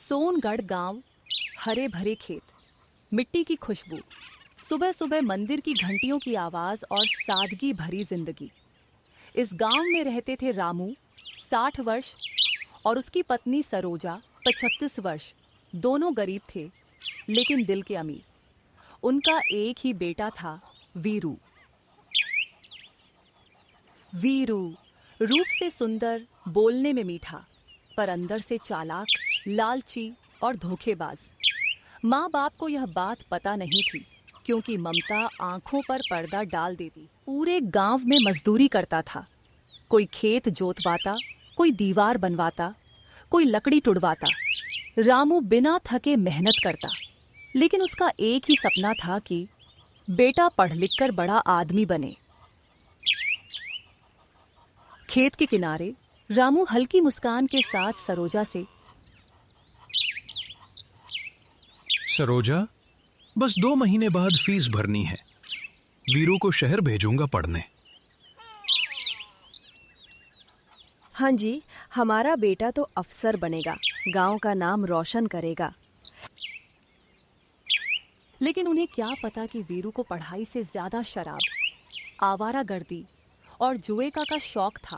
सोनगढ़ गांव, हरे भरे खेत, मिट्टी की खुशबू, सुबह सुबह मंदिर की घंटियों की आवाज और सादगी भरी जिंदगी। इस गांव में रहते थे रामू 60 वर्ष और उसकी पत्नी सरोजा 35 वर्ष। दोनों गरीब थे लेकिन दिल के अमीर। उनका एक ही बेटा था, वीरू। वीरू रूप से सुंदर, बोलने में मीठा, पर अंदर से चालाक, लालची और धोखेबाज। माँ बाप को यह बात पता नहीं थी क्योंकि ममता आंखों पर पर्दा डाल देती। पूरे गांव में मजदूरी करता था। कोई खेत जोतवाता, कोई दीवार बनवाता, कोई लकड़ी टुड़वाता। रामू बिना थके मेहनत करता, लेकिन उसका एक ही सपना था कि बेटा पढ़ लिख कर बड़ा आदमी बने। खेत के किनारे रामू हल्की मुस्कान के साथ सरोजा से, सरोजा, बस 2 महीने बाद फीस भरनी है। वीरू को शहर भेजूंगा पढ़ने। हाँ जी, हमारा बेटा तो अफसर बनेगा, गांव का नाम रोशन करेगा। लेकिन उन्हें क्या पता कि वीरू को पढ़ाई से ज्यादा शराब, आवारागर्दी और जुए का शौक था।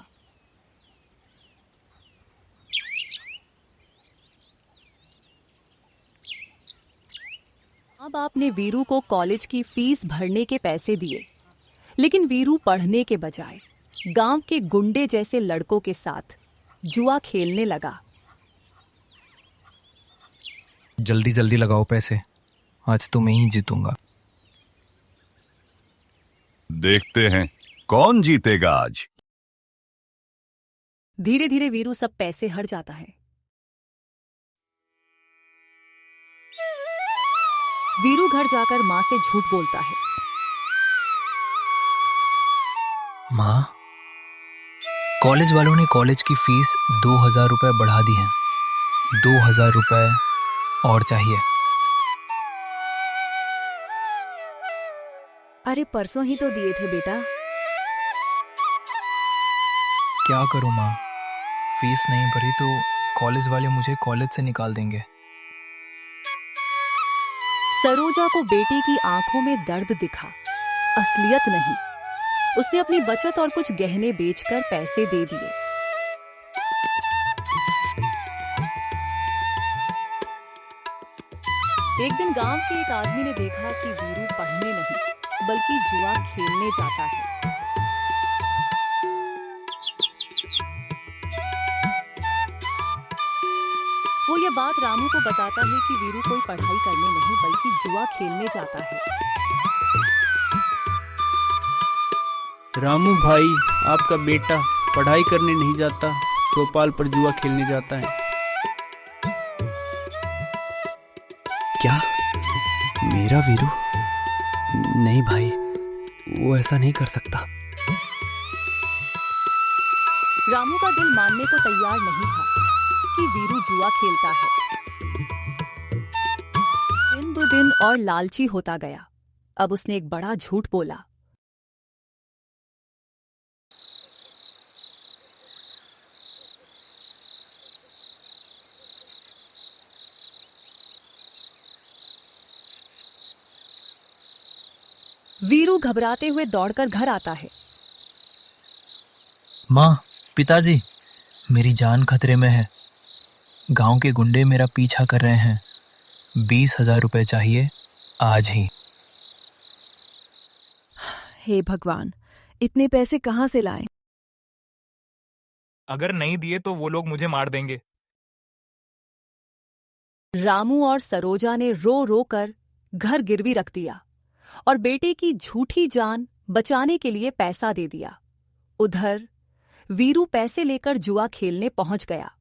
माँ बाप ने वीरू को कॉलेज की फीस भरने के पैसे दिए, लेकिन वीरू पढ़ने के बजाय गांव के गुंडे जैसे लड़कों के साथ जुआ खेलने लगा। जल्दी जल्दी लगाओ पैसे, आज तो मैं ही जीतूंगा। देखते हैं कौन जीतेगा आज। धीरे धीरे वीरू सब पैसे हट जाता है। वीरू घर जाकर माँ से झूठ बोलता है। माँ, कॉलेज वालों ने कॉलेज की फीस 2000 रुपए बढ़ा दी है। 2000 रुपए और चाहिए। अरे परसों ही तो दिए थे बेटा। क्या करूँ माँ, फीस नहीं भरी तो कॉलेज वाले मुझे कॉलेज से निकाल देंगे। सरोजा को बेटे की आंखों में दर्द दिखा, असलियत नहीं। उसने अपनी बचत और कुछ गहने बेचकर पैसे दे दिए। एक दिन गांव के एक आदमी ने देखा कि वीरू पढ़ने नहीं बल्कि जुआ खेलने जाता है। वो ये बात रामू को बताता है कि वीरू कोई पढ़ाई करने नहीं बल्कि जुआ खेलने जाता है। रामू भाई, आपका बेटा पढ़ाई करने नहीं जाता, चौपाल पर जुआ खेलने जाता है। क्या? मेरा वीरू? नहीं भाई, वो ऐसा नहीं कर सकता। रामू का दिल मानने को तैयार नहीं था कि वीरू जुआ खेलता है। दिन ब दिन और लालची होता गया। अब उसने एक बड़ा झूठ बोला। वीरू घबराते हुए दौड़कर घर आता है। माँ, पिताजी, मेरी जान खतरे में है। गांव के गुंडे मेरा पीछा कर रहे हैं। 20,000 रुपए चाहिए आज ही। हे भगवान, इतने पैसे कहाँ से लाएं? अगर नहीं दिए तो वो लोग मुझे मार देंगे। रामू और सरोजा ने रो रो कर घर गिरवी रख दिया और बेटे की झूठी जान बचाने के लिए पैसा दे दिया। उधर वीरू पैसे लेकर जुआ खेलने पहुंच गया।